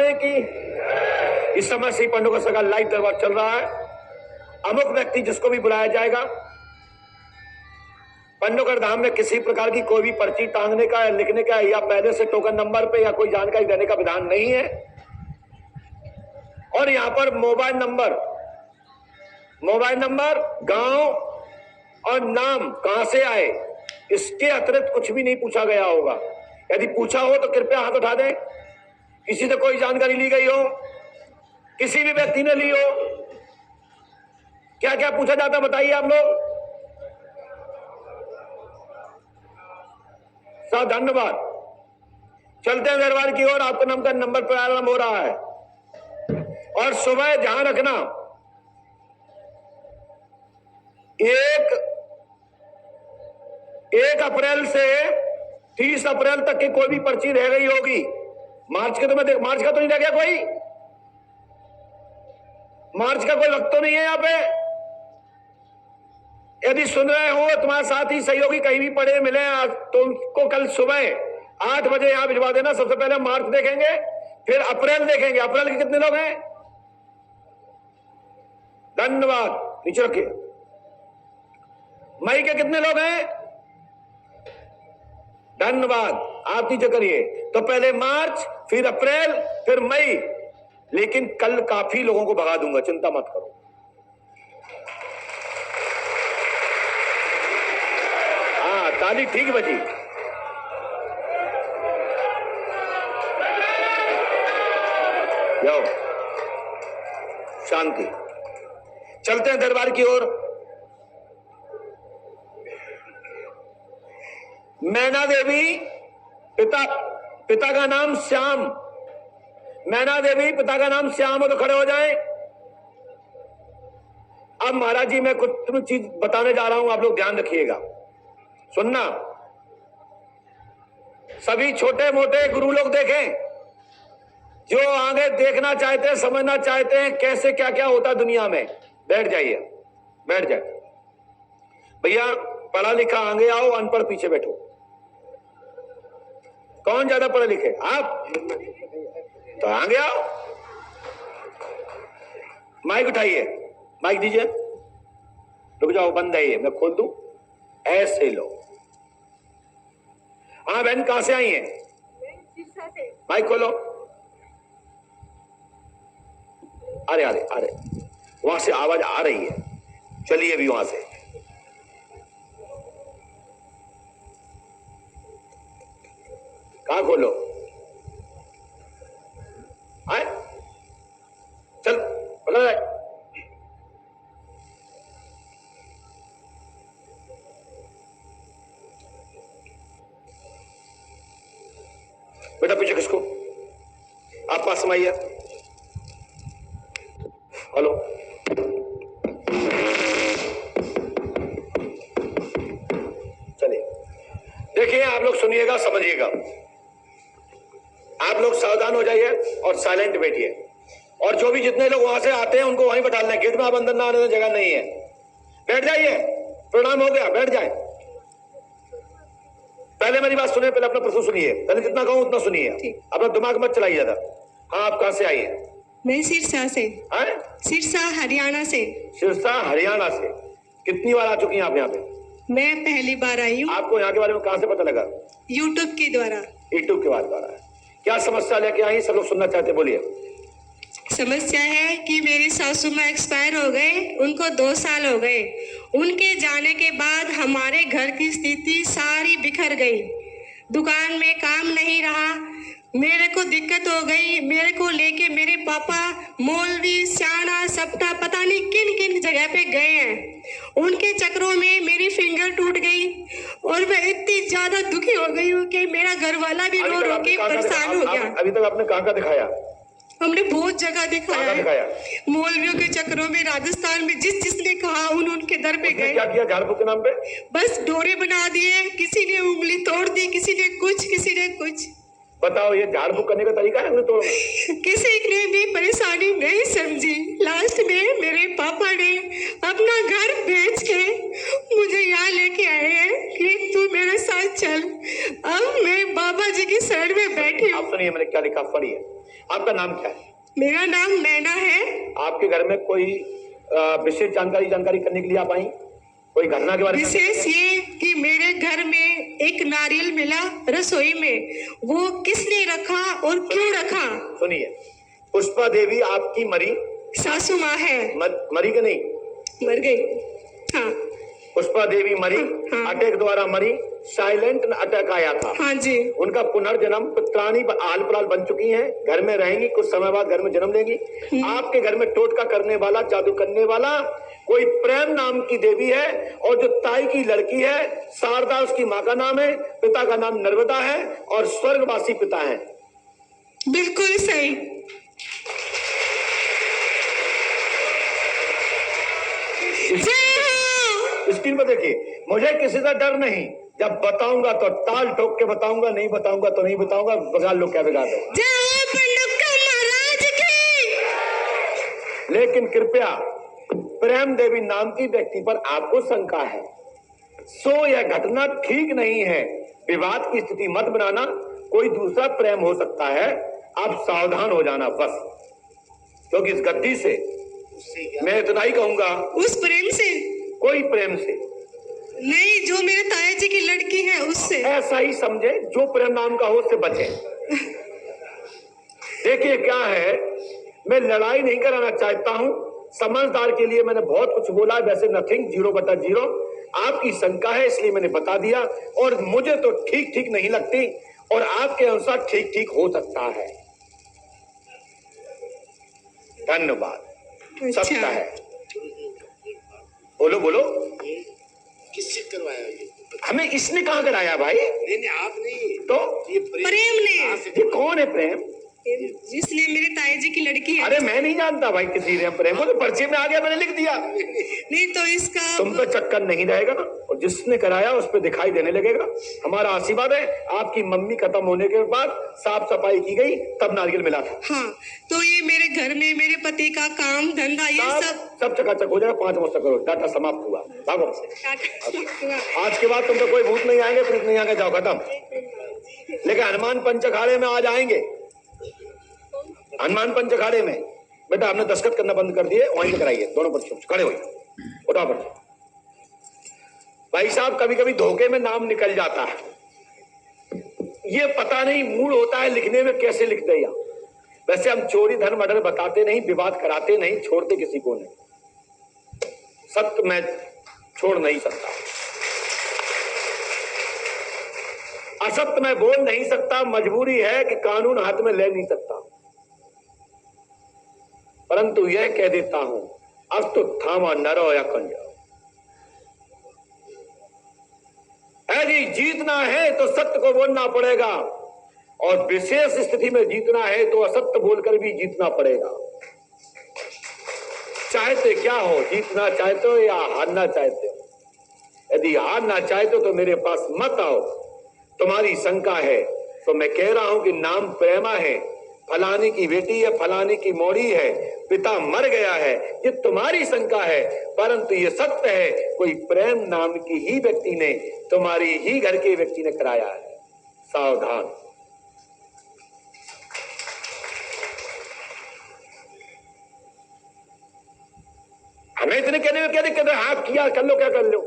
महारानी की। इस समय श्री पंडोकर सगा लाइव दरबार चल रहा है। अमुक व्यक्ति जिसको भी बुलाया जाएगा, पंडोकर धाम में किसी प्रकार की कोई भी पर्ची टांगने का या लिखने का या पहले से टोकन नंबर पे या कोई जानकारी देने का विधान नहीं है। और यहां पर मोबाइल नंबर, गांव और नाम कहां से आए, इसके अतिरिक्त कुछ भी नहीं पूछा गया होगा। यदि पूछा हो तो कृपया हाथ उठा दें। किसी से कोई जानकारी ली गई हो, किसी भी व्यक्ति ने ली हो, क्या क्या पूछा जाता बताइए आप लोग। साहब धन्यवाद। चलते हैं दरबार की ओर। आपका नाम का नंबर प्रारंभ हो रहा है। और सुबह ध्यान रखना, 1 अप्रैल से 30 अप्रैल तक की कोई भी पर्ची रह गई होगी। मार्च का तो नहीं रह गया कोई? मार्च का कोई वक्त तो नहीं है यहां पे? यदि सुन रहे हो, तुम्हारे साथ ही सहयोगी कहीं भी पड़े मिले तो उनको कल सुबह 8 बजे यहां भिजवा देना। सबसे पहले मार्च देखेंगे, फिर अप्रैल देखेंगे। अप्रैल के कितने लोग हैं? धन्यवाद, नीचे रखिए। मई के कितने लोग हैं? धन्यवाद, आप नीचे करिए। तो पहले मार्च, फिर अप्रैल, फिर मई। लेकिन कल काफी लोगों को भगा दूंगा, चिंता मत करो। हाँ, ताली ठीक बजी। जाओ, शांति। चलते हैं दरबार की ओर। मैना देवी, पिता का नाम श्याम। मैना देवी, पिता का नाम श्याम हो तो खड़े हो जाएं। अब महाराज जी मैं कुछ चीज बताने जा रहा हूं, आप लोग ध्यान रखिएगा, सुनना। सभी छोटे मोटे गुरु लोग देखें, जो आगे देखना चाहते हैं, समझना चाहते हैं कैसे क्या क्या होता है दुनिया में, बैठ जाइए, बैठ जाए। भैया पढ़ा लिखा आगे आओ, अनपढ़ पीछे बैठो। कौन ज्यादा पढ़े लिखे? आप तो आगे आओ। माइक उठाइए, माइक दीजिए। रुक जाओ, बंद है ये, मैं खोल दूं। ऐसे लो। हाँ बहन, कहां से आई हैं? माइक खोलो। अरे अरे अरे, वहां से आवाज आ रही है, चलिए अभी वहां से। कहां खोलो? आए चल, पकड़ रहे। बेटा पीछे किसको? आप पास में आइए। हेलो, चलिए। देखिए आप लोग सुनिएगा, समझिएगा। आप लोग सावधान हो जाइए और साइलेंट बैठिए। और जो भी जितने लोग वहां से आते हैं उनको वहीं बैठा लें। गेट में आप अंदर ना आने, जगह नहीं है। बैठ जाइए, प्रणाम हो गया, बैठ जाए। पहले मेरी बात सुनिए, पहले अपना प्रश्न सुनिए। पहले जितना कहूं उतना सुनिए, अपना दिमाग मत चलाइए ज्यादा। हाँ, आप कहां से आई हैं? मैं सिरसा से। सिरसा हरियाणा से। सिरसा हरियाणा से। कितनी बार आ चुकी हैं आप यहाँ पे? मैं पहली बार आई हूँ। आपको यहाँ के बारे में कहां से पता लगा? यूट्यूब के द्वारा। यूट्यूब के द्वारा। क्या समस्या लेके आई, सब लोग सुनना चाहते, बोलिए। समस्या है कि मेरी सासू माँ एक्सपायर हो गए, उनको 2 साल हो गए। उनके जाने के बाद हमारे घर की स्थिति सारी बिखर गई। दुकान में काम नहीं रहा, मेरे को दिक्कत हो गई। मेरे को लेके मेरे पापा मौलवी, स्याना, सप्ता पता नहीं किन किन जगह पे गए हैं। उनके चक्रों में मेरी फिंगर टूट गई और मैं इतनी ज्यादा दुखी हो गई हूँ कि मेरा घर वाला भी रो रो के परेशान हो गया। अभी तक आपने कहाँ दिखाया? हमने बहुत जगह दिखाया है। मौलवियों के चक्रों में, राजस्थान में जिसने कहा उनके दर पे गए। क्या किया झाड़ फूक के नाम पे? बस डोरे बना दिए, किसी ने उंगली तोड़ दी, किसी ने कुछ। बताओ, ये झाड़ फूक करने का तरीका है? तो किसी ने भी परेशानी नहीं समझी। लास्ट में मेरे पापा ने अपना घर बेच के मुझे यहाँ लेके आए हैं कि तू मेरे साथ चल। अब मैं बाबा जी की शरण में बैठी हूँ। सुनिए मैंने क्या लिखा, पढ़िए। आपका नाम क्या है? मेरा नाम मैना है। आपके घर में कोई विशेष जानकारी करने के लिए आप आई? कोई घटना के बारे में? विशेष ये कि मेरे घर में एक नारियल मिला रसोई में, वो किसने रखा और क्यों रखा? सुनिए, पुष्पा देवी आपकी मरी सासू माँ है। मरी कि नहीं? मर गई। हाँ पुष्पा देवी मरी, हाँ। अटैक द्वारा मरी, साइलेंट अटैक आया था। हाँ जी। उनका पुनर्जन्म पुत्रानी हाल फिलहाल बन चुकी हैं, घर में रहेंगी, कुछ समय बाद घर में जन्म लेंगी। आपके घर में टोटका करने वाला, जादू करने वाला कोई प्रेम नाम की देवी है, और जो ताई की लड़की है शारदा, उसकी माँ का नाम है, पिता का नाम नर्मदा है, और स्वर्गवासी पिता है। बिल्कुल सही। स्क्रीन पर देखिए, मुझे किसी से डर नहीं, जब बताऊंगा तो ताल ठोक के बताऊंगा, नहीं बताऊंगा तो नहीं बताऊंगा, बगाल लो क्या बिगाड़ दो। लेकिन कृपया प्रेम देवी नाम की व्यक्ति पर आपको शंका है, सो यह घटना ठीक नहीं है। विवाद की स्थिति मत बनाना, कोई दूसरा प्रेम हो सकता है, आप सावधान हो जाना बस। क्योंकि इस गद्दी से मैं इतना ही कहूंगा, उस प्रेम से? कोई प्रेम से नहीं, जो मेरे ताया जी की लड़की है उससे। ऐसा ही समझे, जो प्रेम नाम का हो उससे बचे। देखिए क्या है, मैं लड़ाई नहीं कराना चाहता हूं, समझदार के लिए मैंने बहुत कुछ बोला, वैसे नथिंग, 0/0। आपकी शंका है इसलिए मैंने बता दिया, और मुझे तो ठीक ठीक नहीं लगती, और आपके अनुसार ठीक ठीक हो सकता है। धन्यवाद। अच्छा। सत्य है। बोलो बोलो, किससे करवाया ये? हमें इसने कहाँ कराया भाई? नहीं आप नहीं, तो ये प्रेम ने। ये कौन है प्रेम? जिसने मेरे ताया जी की लड़की है। अरे मैं नहीं जानता भाई किसी ने प्रेम, वो तो पर्चे में आ गया, मैंने लिख दिया। नहीं तो इसका तुम पे चक्कर नहीं रहेगा, और जिसने कराया उस पे दिखाई देने लगेगा। हमारा आशीर्वाद है, आपकी मम्मी खत्म होने के बाद साफ सफाई की गई, तब नारियल मिला था। हाँ, तो ये मेरे घर में मेरे पति का काम धंधा ये सब चकाचक हो जाएगा। 5 वर्ष करो, डाटा समाप्त हुआ, भागो। आज के बाद तुम पे कोई भूत नहीं आएंगे, प्रेत नहीं आएंगे, जाओ खत्म। लेकिन हनुमान पंच अखाड़े में आज आएंगे, हनुमान पंच अखाड़े में। बेटा आपने दस्तखत करना बंद कर दिए, वहीं पे कराइए, दोनों पर्चे खड़े हो, उठा पर्चे। भाई साहब, कभी कभी धोखे में नाम निकल जाता है, ये पता नहीं मूड होता है लिखने में, कैसे लिख दिया। वैसे हम चोरी धन मर्डर बताते नहीं, विवाद कराते नहीं, छोड़ते किसी को नहीं। सत्य मैं छोड़ नहीं सकता, असत्य मैं बोल नहीं सकता, मजबूरी है कि कानून हाथ में ले नहीं सकता। परंतु यह कह देता हूं, अब तो थामा न रहो या कन जाओ। है जी, जीतना है तो सत्य को बोलना पड़ेगा, और विशेष स्थिति में जीतना है तो असत्य बोलकर भी जीतना पड़ेगा। चाहते क्या हो, जीतना चाहते हो या हारना चाहते हो? यदि हारना चाहते हो तो मेरे पास मत आओ। तुम्हारी शंका है तो मैं कह रहा हूं कि नाम प्रेमा है, फलाने की बेटी है, फलाने की मौड़ी है, पिता मर गया है, ये तुम्हारी शंका है। परंतु ये सत्य है, कोई प्रेम नाम की ही व्यक्ति ने, तुम्हारी ही घर के व्यक्ति ने कराया है। सावधान। हमें इतने कहने में क्या दिक्कत है? हाँ किया, कर लो, क्या कर लो,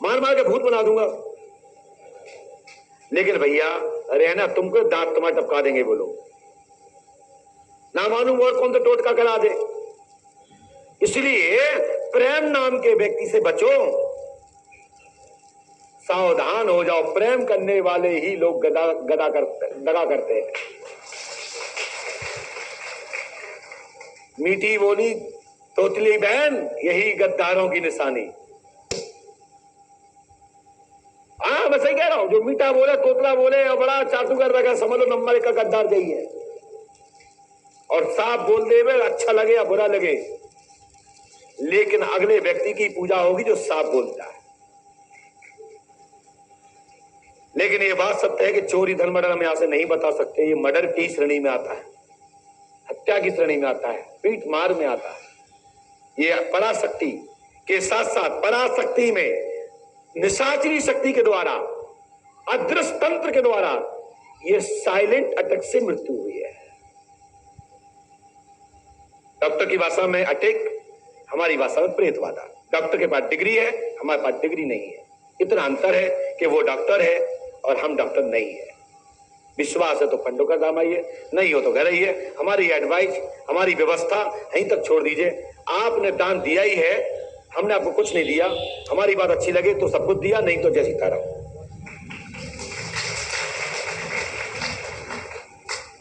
मार मार के भूत बना दूंगा। लेकिन भैया रहना तुमको, दांत तुम्हारे टपका देंगे वो लोग, ना मालूम और कौन तो टोटका करा दे। इसलिए प्रेम नाम के व्यक्ति से बचो, सावधान हो जाओ। प्रेम करने वाले ही लोग दगा करते हैं। मीठी बोली तोतली बहन, यही गद्दारों की निशानी। हाँ मैं सही कह रहा हूं, जो मीठा बोले, तोतला बोले और बड़ा चाटू कर रखा, समझ लो नंबर 1 का गद्दार यही है। और साफ बोल दे, अच्छा लगे या बुरा लगे, लेकिन अगले व्यक्ति की पूजा होगी जो साफ बोलता है। लेकिन ये बात सत्य है कि चोरी धन मर्डर हम यहां से नहीं बता सकते, ये मर्डर की श्रेणी में आता है, हत्या की श्रेणी में आता है, पीट मार में आता है। ये पराशक्ति के साथ साथ पराशक्ति में निशाचरी शक्ति के द्वारा, अदृश्य तंत्र के द्वारा ये साइलेंट अटैक से मृत्यु हुई है। डॉक्टर की भाषा में अटैक, हमारी भाषा में प्रेतवादा। डॉक्टर के पास डिग्री है, हमारे पास डिग्री नहीं है। इतना अंतर है कि वो डॉक्टर है और हम डॉक्टर नहीं है। विश्वास है तो फंडों का दाम आइए, नहीं हो तो घर आइए। हमारी एडवाइस, हमारी व्यवस्था यहीं तक छोड़ दीजिए। आपने दान दिया ही है, हमने आपको कुछ नहीं दिया। हमारी बात अच्छी लगे तो सब कुछ दिया, नहीं तो जय सीताराम।